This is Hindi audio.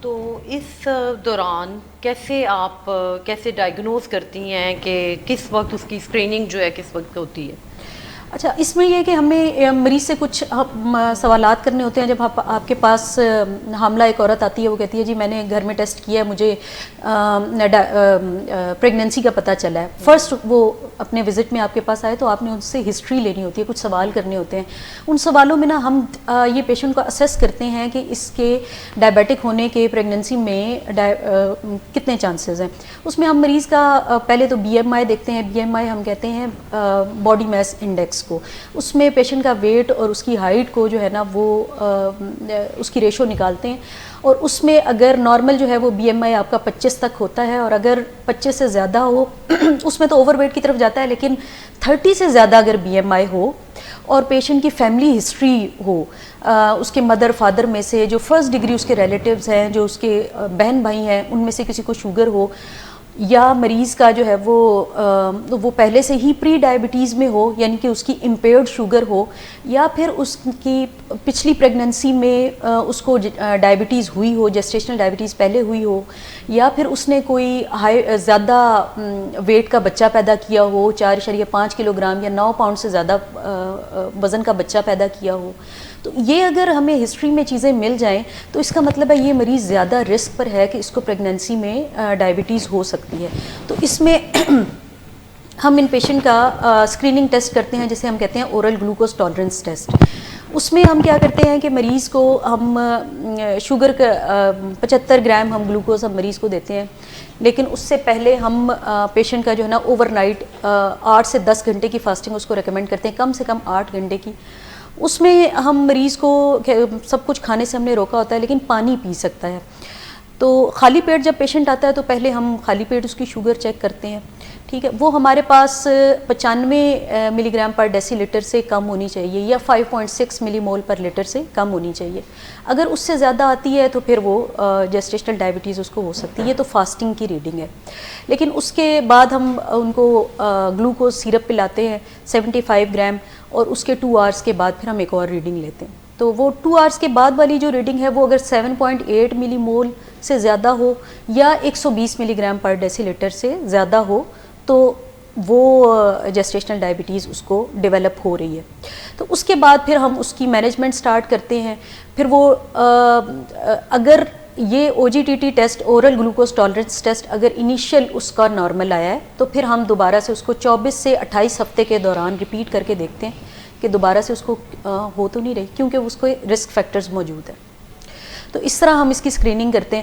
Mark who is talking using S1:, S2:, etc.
S1: तो इस दौरान कैसे डायग्नोज करती हैं कि किस वक्त उसकी स्क्रीनिंग जो है किस वक्त होती है?
S2: अच्छा, इसमें यह है कि हमें मरीज़ से कुछ सवालात करने होते हैं। जब आपके पास हामला एक औरत आती है, वो कहती है जी मैंने घर में टेस्ट किया है, मुझे प्रेगनेंसी का पता चला है। फर्स्ट वो अपने विज़िट में आपके पास आए तो आपने उनसे हिस्ट्री लेनी होती है, कुछ सवाल करने होते हैं। उन सवालों में ना हम ये पेशेंट को असेस करते हैं कि इसके डायबिटिक होने के प्रेगनेंसी में कितने चांसेस हैं। उसमें हम मरीज़ का पहले तो BMI देखते हैं। BMI हम कहते हैं बॉडी मास इंडेक्स को। उसमें पेशेंट का वेट और उसकी हाइट को जो है ना वो उसकी रेशो निकालते हैं, और उसमें अगर नॉर्मल जो है वो BMI आपका 25 तक होता है, और अगर 25 से ज़्यादा हो उसमें तो ओवरवेट की तरफ जाता है, लेकिन 30 से ज़्यादा अगर BMI हो और पेशेंट की फैमिली हिस्ट्री हो, उसके मदर फादर में से जो फर्स्ट डिग्री उसके रिलेटिव्स हैं, जो उसके बहन भाई हैं, उनमें से किसी को शुगर हो, या मरीज़ का जो है वो पहले से ही प्री डायबिटीज़ में हो, यानी कि उसकी इम्पेयर्ड शुगर हो, या फिर उसकी पिछली प्रेगनेंसी में उसको डायबिटीज़ हुई हो, जेस्टेशनल डायबिटीज़ पहले हुई हो, या फिर उसने कोई ज़्यादा वेट का बच्चा पैदा किया हो, 4.5 किलोग्राम या 9 पाउंड से ज़्यादा वज़न का बच्चा पैदा किया हो। तो ये अगर हमें हिस्ट्री में चीज़ें मिल जाएं तो इसका मतलब है ये मरीज़ ज़्यादा रिस्क पर है कि इसको प्रेगनेंसी में डायबिटीज़ हो सकती है। तो इसमें हम इन पेशेंट का स्क्रीनिंग टेस्ट करते हैं, जिसे हम कहते हैं ओरल ग्लूकोज टॉलरेंस टेस्ट। उसमें हम क्या करते हैं कि मरीज़ को हम शुगर का 75 ग्राम हम ग्लूकोज हम मरीज़ को देते हैं, लेकिन उससे पहले हम पेशेंट का जो है ना ओवरनाइट 8 से 10 घंटे की फास्टिंग उसको रेकमेंड करते हैं, कम से कम 8 घंटे की। उसमें हम मरीज़ को सब कुछ खाने से हमने रोका होता है, लेकिन पानी पी सकता है। तो खाली पेट जब पेशेंट आता है तो पहले हम खाली पेट उसकी शुगर चेक करते हैं, ठीक है। वो हमारे पास 95 मिलीग्राम पर डेसीलीटर से कम होनी चाहिए, या 5.6 मिलीमोल पर लीटर से कम होनी चाहिए। अगर उससे ज़्यादा आती है तो फिर वो जेस्टेशनल डायबिटीज़ उसको हो सकती है। ये तो फास्टिंग की रीडिंग है। लेकिन उसके बाद हम उनको ग्लूकोज सिरप पिलाते हैं 75 ग्राम, और उसके 2 आवर्स के बाद फिर हम एक और रीडिंग लेते हैं। तो वो 2 आवर्स के बाद वाली जो रीडिंग है वो अगर 7.8 मिलीमोल से ज़्यादा हो या 120 मिलीग्राम पर डेसीलीटर से ज़्यादा हो तो वो जेस्टेशनल डायबिटीज़ उसको डेवलप हो रही है। तो उसके बाद फिर हम उसकी मैनेजमेंट स्टार्ट करते हैं। फिर वो अगर ये OGTT test, oral glucose tolerance test, अगर इनिशियल उसका नॉर्मल आया है तो फिर हम दोबारा से उसको 24 से 28 हफ्ते के दौरान रिपीट करके देखते हैं कि दोबारा से उसको हो तो नहीं रही, क्योंकि उसको रिस्क फैक्टर्स मौजूद है। तो इस तरह हम इसकी स्क्रीनिंग करते हैं।